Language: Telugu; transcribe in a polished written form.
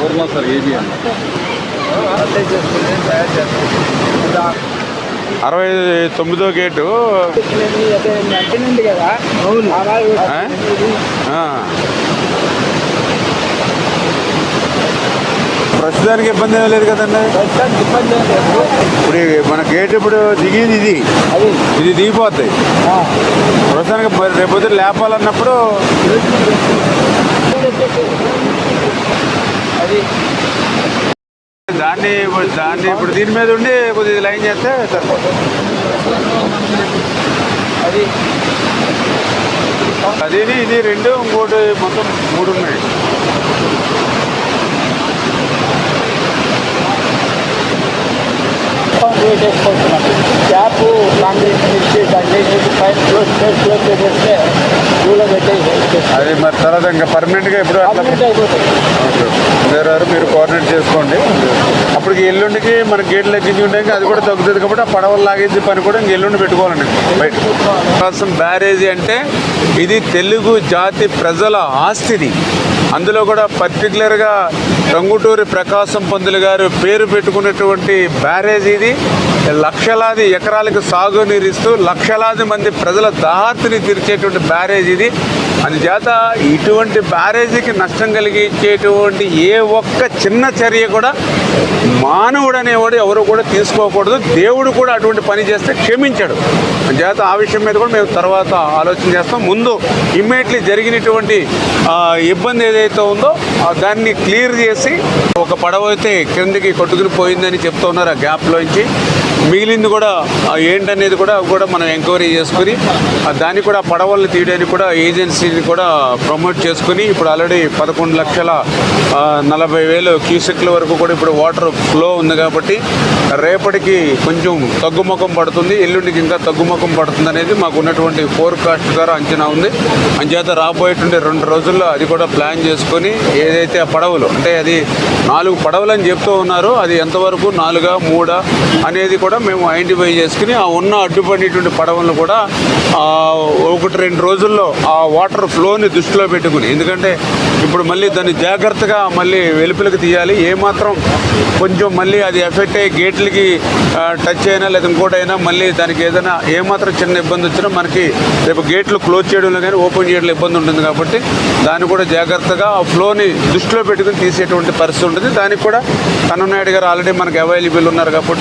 ఊర్లో సార్ ఏబీ అన్న 69వ గేటు. ప్రస్తుతానికి ఇబ్బంది ఏం లేదు కదండి. ఇప్పుడు మన గేట్ ఇప్పుడు దిగేది ఇది దిగిపోతాయి. ప్రస్తుతానికి రేపొద్దు లేపాలన్నప్పుడు దాన్ని ఇప్పుడు దీని మీద ఉండి కొద్దిగా లైన్ చేస్తే సరిపోతుంది. అది ఇది రెండు ఇంకోటి మొత్తం 3 ఉన్నాయి. క్యాప్ కాంక్రీట్ అది మరి తర్వాత ఇంకా పర్మనెంట్గా ఎప్పుడు మీరు కోఆర్డినేట్ చేసుకోండి. అప్పటికి ఎల్లుండికి మన గేట్లు ఎక్కించి ఉంటాయి, అది కూడా తగ్గుతుంది కాబట్టి ఆ పడవలు లాగేది పని కూడా ఇంక ఎల్లుండి పెట్టుకోవాలండి బయట. ప్రకాశం బ్యారేజీ అంటే ఇది తెలుగు జాతి ప్రజల ఆస్తిది. అందులో కూడా పర్టికులర్గా టంగుటూరి ప్రకాశం పంతులు గారు పేరు పెట్టుకున్నటువంటి బ్యారేజ్ ఇది. లక్షలాది ఎకరాలకు సాగునీరిస్తూ లక్షలాది మంది ప్రజల దాహార్తిని తీర్చేటువంటి బ్యారేజ్ ఇది. అందుచేత ఇటువంటి బ్యారేజీకి నష్టం కలిగించేటువంటి ఏ ఒక్క చిన్న చర్య కూడా మానవుడు అనేవాడు ఎవరు కూడా తీసుకోకూడదు. దేవుడు కూడా అటువంటి పని చేస్తే క్షమించాడు. అందుచేత ఆ విషయం మీద కూడా మేము తర్వాత ఆలోచన చేస్తాం. ముందు ఇమ్మీడియట్లీ జరిగినటువంటి ఇబ్బంది ఏదైతే ఉందో దాన్ని క్లియర్ చేసి, ఒక పడవ అయితే క్రిందికి కొట్టుకుని పోయిందని చెప్తూ ఉన్నారు ఆ గ్యాప్లోంచి. మిగిలింది కూడా ఏంటనేది కూడా మనం ఎంక్వైరీ చేసుకుని దాన్ని కూడా పడవలను తీయడానికి కూడా ఏజెన్సీని కూడా ప్రమోట్ చేసుకుని ఇప్పుడు ఆల్రెడీ 11,40,000 క్యూసెక్ల వరకు కూడా ఇప్పుడు వాటర్ ఫ్లో ఉంది. కాబట్టి రేపటికి కొంచెం తగ్గుముఖం పడుతుంది, ఎల్లుండికి ఇంకా తగ్గుముఖం పడుతుంది అనేది మాకు ఉన్నటువంటి ఫోర్కాస్ట్ ద్వారా అంచనా ఉంది. అంచేత రాబోయేటువంటి 2 రోజుల్లో అది కూడా ప్లాన్ చేసుకొని ఏదైతే ఆ పడవలు అంటే అది 4 పడవలు అని చెప్తూ ఉన్నారు, అది ఎంతవరకు 4 3 అనేది కూడా మేము ఐడెంటిఫై చేసుకుని ఆ ఉన్న అడ్డుపడినటువంటి పడవలను కూడా 1-2 రోజుల్లో ఆ వాటర్ ఫ్లోని దృష్టిలో పెట్టుకుని, ఎందుకంటే ఇప్పుడు మళ్ళీ దాన్ని జాగ్రత్తగా మళ్ళీ వెలుపలికి తీయాలి. ఏమాత్రం కొంచెం మళ్ళీ అది ఎఫెక్ట్ అయ్యి గేట్లకి టచ్ అయినా లేదా ఇంకోటైనా మళ్ళీ దానికి ఏదైనా ఏమాత్రం చిన్న ఇబ్బంది వచ్చినా మనకి రేపు గేట్లు క్లోజ్ చేయడంలో కానీ ఓపెన్ చేయడంలో ఇబ్బంది ఉంటుంది. కాబట్టి దాన్ని కూడా జాగ్రత్తగా ఆ ఫ్లోని దృష్టిలో పెట్టుకుని తీసేటువంటి పరిస్థితి ఉంటుంది. దానికి కూడా కన్ననాయుడు గారు ఆల్రెడీ మనకు అవైలబుల్ ఉన్నారు కాబట్టి